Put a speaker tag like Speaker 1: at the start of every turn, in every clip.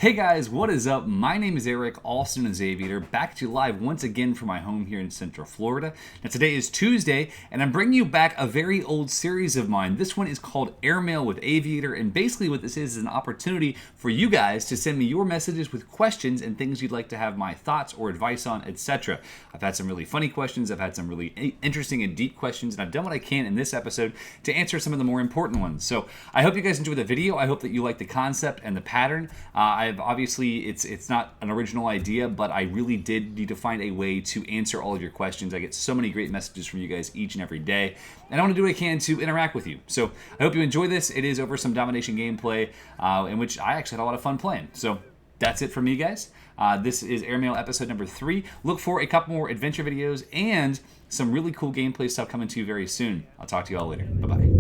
Speaker 1: Hey guys, what is up? My name is Eric, also known as Aviator, back to you live once again from my home here in Central Florida. Now today is Tuesday, and I'm bringing you back a very old series of mine. This one is called Airmail with Aviator, and basically what this is an opportunity for you guys to send me your messages with questions and things you'd like to have my thoughts or advice on, etc. I've had some really funny questions, I've had some really interesting and deep questions, and I've done what I can in this episode to answer some of the more important ones. So I hope you guys enjoy the video. I hope that you like the concept and the pattern. Obviously, it's not an original idea, but I really did need to find a way to answer all of your questions. I get so many great messages from you guys each and every day, and I want to do what I can to interact with you. So I hope you enjoy this. It is over some domination gameplay, in which I actually had a lot of fun playing. So that's it from me, guys. This is Airmail episode number 3. Look for a couple more adventure videos and some really cool gameplay stuff coming to you very soon. I'll talk to you all later. Bye-bye.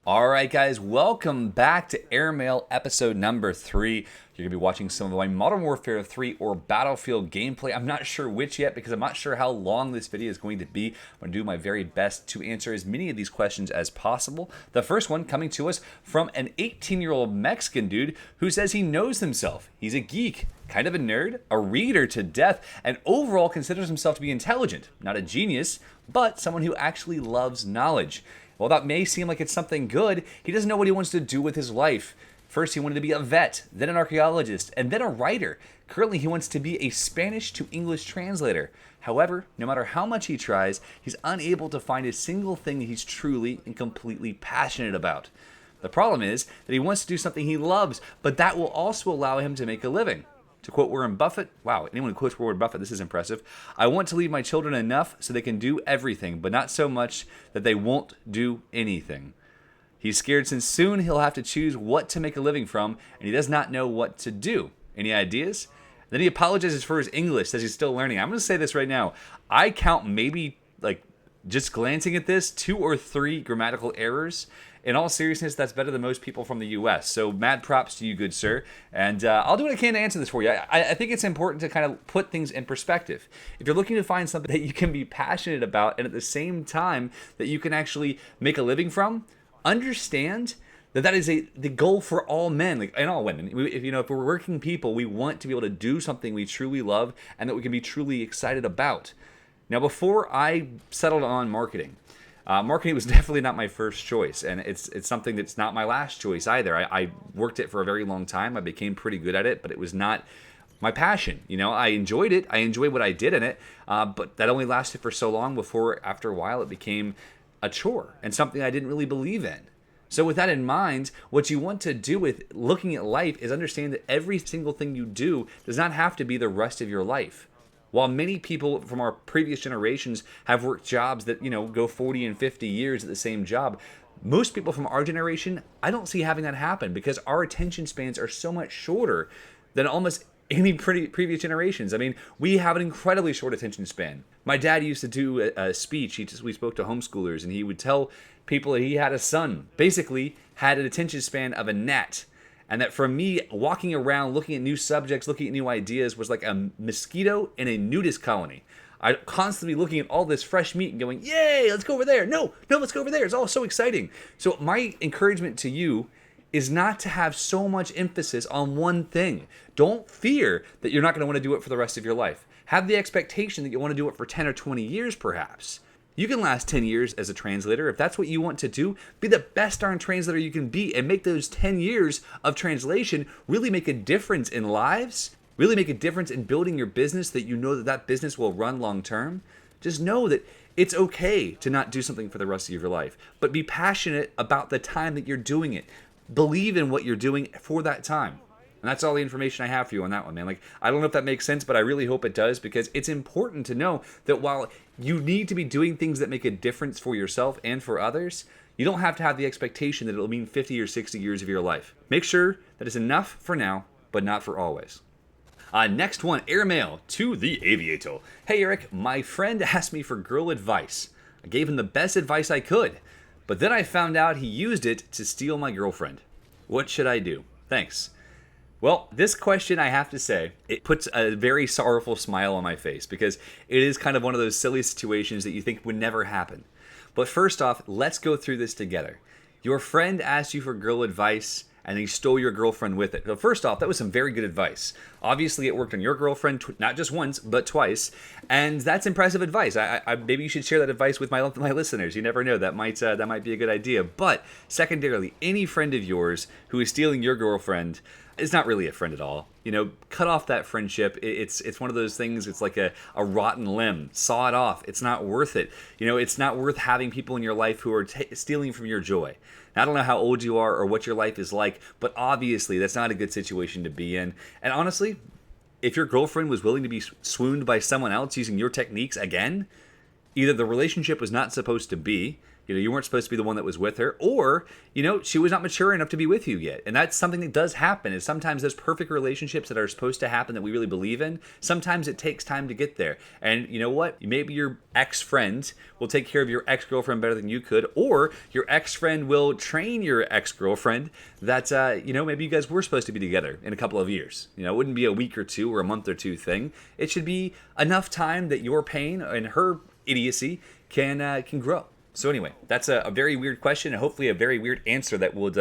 Speaker 1: Alright guys, welcome back to Airmail episode number 3. You're going to be watching some of my Modern Warfare 3 or Battlefield gameplay. I'm not sure which yet because I'm not sure how long this video is going to be. I'm going to do my very best to answer as many of these questions as possible. The first one coming to us from an 18-year-old Mexican dude who says he knows himself. He's a geek, kind of a nerd, a reader to death, and overall considers himself to be intelligent. Not a genius, but someone who actually loves knowledge. While that may seem like it's something good, he doesn't know what he wants to do with his life. First, he wanted to be a vet, then an archaeologist, and then a writer. Currently, he wants to be a Spanish to English translator. However, no matter how much he tries, he's unable to find a single thing that he's truly and completely passionate about. The problem is that he wants to do something he loves, but that will also allow him to make a living. To quote Warren Buffett, wow, anyone who quotes Warren Buffett, this is impressive. I want to leave my children enough so they can do everything, but not so much that they won't do anything. He's scared since soon he'll have to choose what to make a living from, and he does not know what to do. Any ideas? Then he apologizes for his English, says he's still learning. I'm going to say this right now. I count maybe, just glancing at this, 2 or 3 grammatical errors. In all seriousness, that's better than most people from the U.S. So mad props to you, good sir. And I'll do what I can to answer this for you. I think it's important to kind of put things in perspective. If you're looking to find something that you can be passionate about and at the same time that you can actually make a living from, understand that is the goal for all men, and all women. If we're working people, we want to be able to do something we truly love and that we can be truly excited about. Now, before I settled on marketing, marketing was definitely not my first choice, and it's something that's not my last choice either. I worked it for a very long time. I became pretty good at it, but it was not my passion. I enjoyed it. I enjoyed what I did in it, but that only lasted for so long before, after a while, it became a chore and something I didn't really believe in. So with that in mind, what you want to do with looking at life is understand that every single thing you do does not have to be the rest of your life. While many people from our previous generations have worked jobs that, go 40 and 50 years at the same job, most people from our generation, I don't see having that happen because our attention spans are so much shorter than almost any previous generations. I mean, we have an incredibly short attention span. My dad used to do a speech. We spoke to homeschoolers, and he would tell people that he had a son, basically had an attention span of a gnat. And that for me, walking around, looking at new subjects, looking at new ideas was like a mosquito in a nudist colony. I'm constantly looking at all this fresh meat and going, yay, let's go over there. No, let's go over there. It's all so exciting. So my encouragement to you is not to have so much emphasis on one thing. Don't fear that you're not going to want to do it for the rest of your life. Have the expectation that you want to do it for 10 or 20 years, perhaps. You can last 10 years as a translator. If that's what you want to do, be the best darn translator you can be and make those 10 years of translation really make a difference in lives, really make a difference in building your business that you know that business will run long term. Just know that it's okay to not do something for the rest of your life, but be passionate about the time that you're doing it. Believe in what you're doing for that time. And that's all the information I have for you on that one, man. I don't know if that makes sense, but I really hope it does because it's important to know that while you need to be doing things that make a difference for yourself and for others, you don't have to have the expectation that it'll mean 50 or 60 years of your life. Make sure that it's enough for now, but not for always. Next one, Airmail to the Aviator. Hey, Eric, my friend asked me for girl advice. I gave him the best advice I could, but then I found out he used it to steal my girlfriend. What should I do? Thanks. Well, this question, I have to say, it puts a very sorrowful smile on my face because it is kind of one of those silly situations that you think would never happen. But first off, let's go through this together. Your friend asked you for girl advice, and he stole your girlfriend with it. So first off, that was some very good advice. Obviously, it worked on your girlfriend, not just once, but twice, and that's impressive advice. Maybe you should share that advice with my listeners. You never know, that might be a good idea. But secondarily, any friend of yours who is stealing your girlfriend is not really a friend at all. Cut off that friendship. It's one of those things. It's like a rotten limb. Saw it off. It's not worth it. It's not worth having people in your life who are stealing from your joy. Now, I don't know how old you are or what your life is like, but obviously that's not a good situation to be in. And honestly, if your girlfriend was willing to be swooned by someone else using your techniques again, either the relationship was not supposed to be, you weren't supposed to be the one that was with her, or, she was not mature enough to be with you yet. And that's something that does happen, is sometimes those perfect relationships that are supposed to happen that we really believe in, sometimes it takes time to get there. And you know what? Maybe your ex-friend will take care of your ex-girlfriend better than you could, or your ex-friend will train your ex-girlfriend that, maybe you guys were supposed to be together in a couple of years. It wouldn't be a week or two or a month or two thing. It should be enough time that your pain and her idiocy can grow. So anyway, that's a very weird question and hopefully a very weird answer that would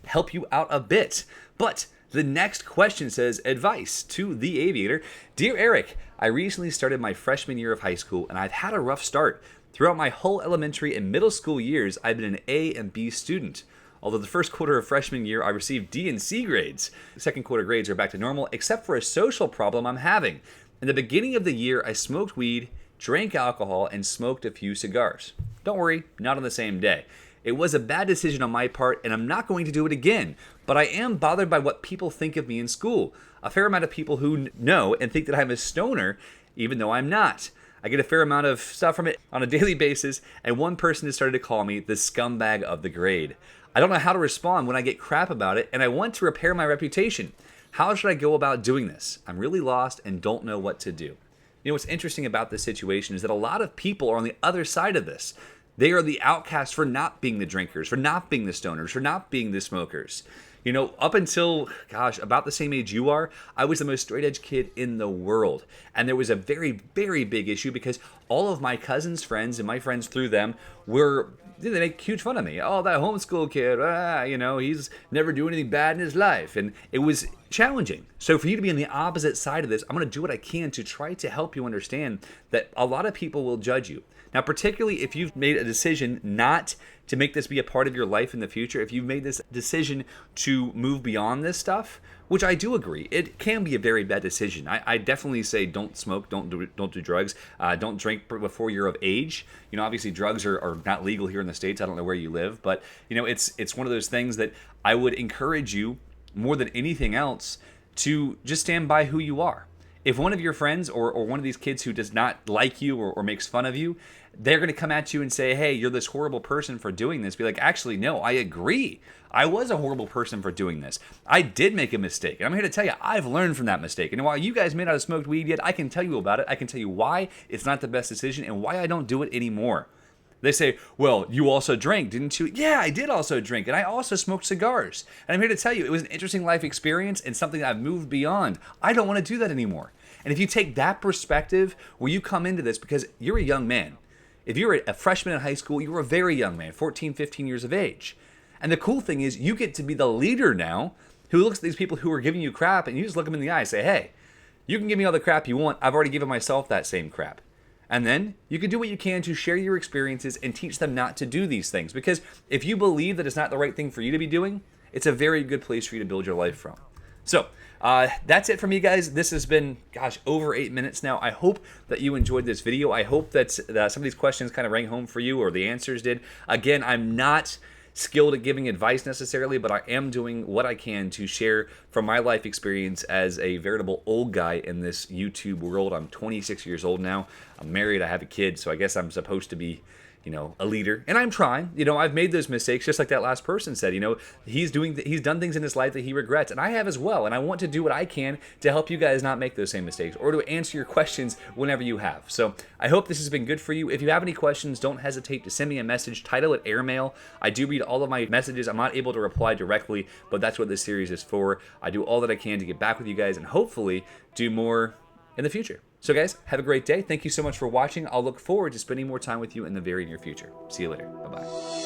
Speaker 1: help you out a bit. But the next question says, advice to the aviator. Dear Eric, I recently started my freshman year of high school and I've had a rough start. Throughout my whole elementary and middle school years, I've been an A and B student. Although the first quarter of freshman year, I received D and C grades. The second quarter grades are back to normal, except for a social problem I'm having. In the beginning of the year, I smoked weed, drank alcohol, and smoked a few cigars. Don't worry, not on the same day. It was a bad decision on my part, and I'm not going to do it again. But I am bothered by what people think of me in school. A fair amount of people who know and think that I'm a stoner, even though I'm not. I get a fair amount of stuff from it on a daily basis, and one person has started to call me the scumbag of the grade. I don't know how to respond when I get crap about it, and I want to repair my reputation. How should I go about doing this? I'm really lost and don't know what to do. What's interesting about this situation is that a lot of people are on the other side of this. They are the outcasts for not being the drinkers, for not being the stoners, for not being the smokers. Up until, about the same age you are, I was the most straight-edge kid in the world. And there was a very, very big issue because all of my cousins' friends and my friends through them they make huge fun of me. Oh, that homeschool kid, he's never doing anything bad in his life. And it was challenging. So for you to be on the opposite side of this, I'm going to do what I can to try to help you understand that a lot of people will judge you. Now, particularly if you've made a decision not to make this be a part of your life in the future, if you've made this decision to move beyond this stuff, which I do agree, it can be a very bad decision. I definitely say don't smoke, don't do drugs, don't drink before you're of age. Obviously drugs are not legal here in the States. I don't know where you live, but it's one of those things that I would encourage you more than anything else to just stand by who you are. If one of your friends or one of these kids who does not like you or makes fun of you, they're going to come at you and say, hey, you're this horrible person for doing this. Be like, actually, no, I agree. I was a horrible person for doing this. I did make a mistake. And I'm here to tell you, I've learned from that mistake. And while you guys may not have smoked weed yet, I can tell you about it. I can tell you why it's not the best decision and why I don't do it anymore. They say, well, you also drank, didn't you? Yeah, I did also drink, and I also smoked cigars. And I'm here to tell you, it was an interesting life experience and something I've moved beyond. I don't want to do that anymore. And if you take that perspective where you come into this, because you're a young man. If you're a freshman in high school, you're a very young man, 14, 15 years of age. And the cool thing is you get to be the leader now who looks at these people who are giving you crap, and you just look them in the eye and say, hey, you can give me all the crap you want. I've already given myself that same crap. And then you can do what you can to share your experiences and teach them not to do these things. Because if you believe that it's not the right thing for you to be doing, it's a very good place for you to build your life from. So that's it from me, guys. This has been, over 8 minutes now. I hope that you enjoyed this video. I hope that some of these questions kind of rang home for you, or the answers did. Again, I'm not skilled at giving advice necessarily, but I am doing what I can to share from my life experience as a veritable old guy in this YouTube world. I'm 26 years old now. I'm married. I have a kid, so I guess I'm supposed to be, a leader. And I'm trying. I've made those mistakes, just like that last person said. He's done things in his life that he regrets, and I have as well. And I want to do what I can to help you guys not make those same mistakes, or to answer your questions whenever you have. So I hope this has been good for you. If you have any questions, don't hesitate to send me a message. Title it Airmail. I do read all of my messages. I'm not able to reply directly, but that's what this series is for. I do all that I can to get back with you guys and hopefully do more in the future. So guys, have a great day. Thank you so much for watching. I'll look forward to spending more time with you in the very near future. See you later. Bye-bye.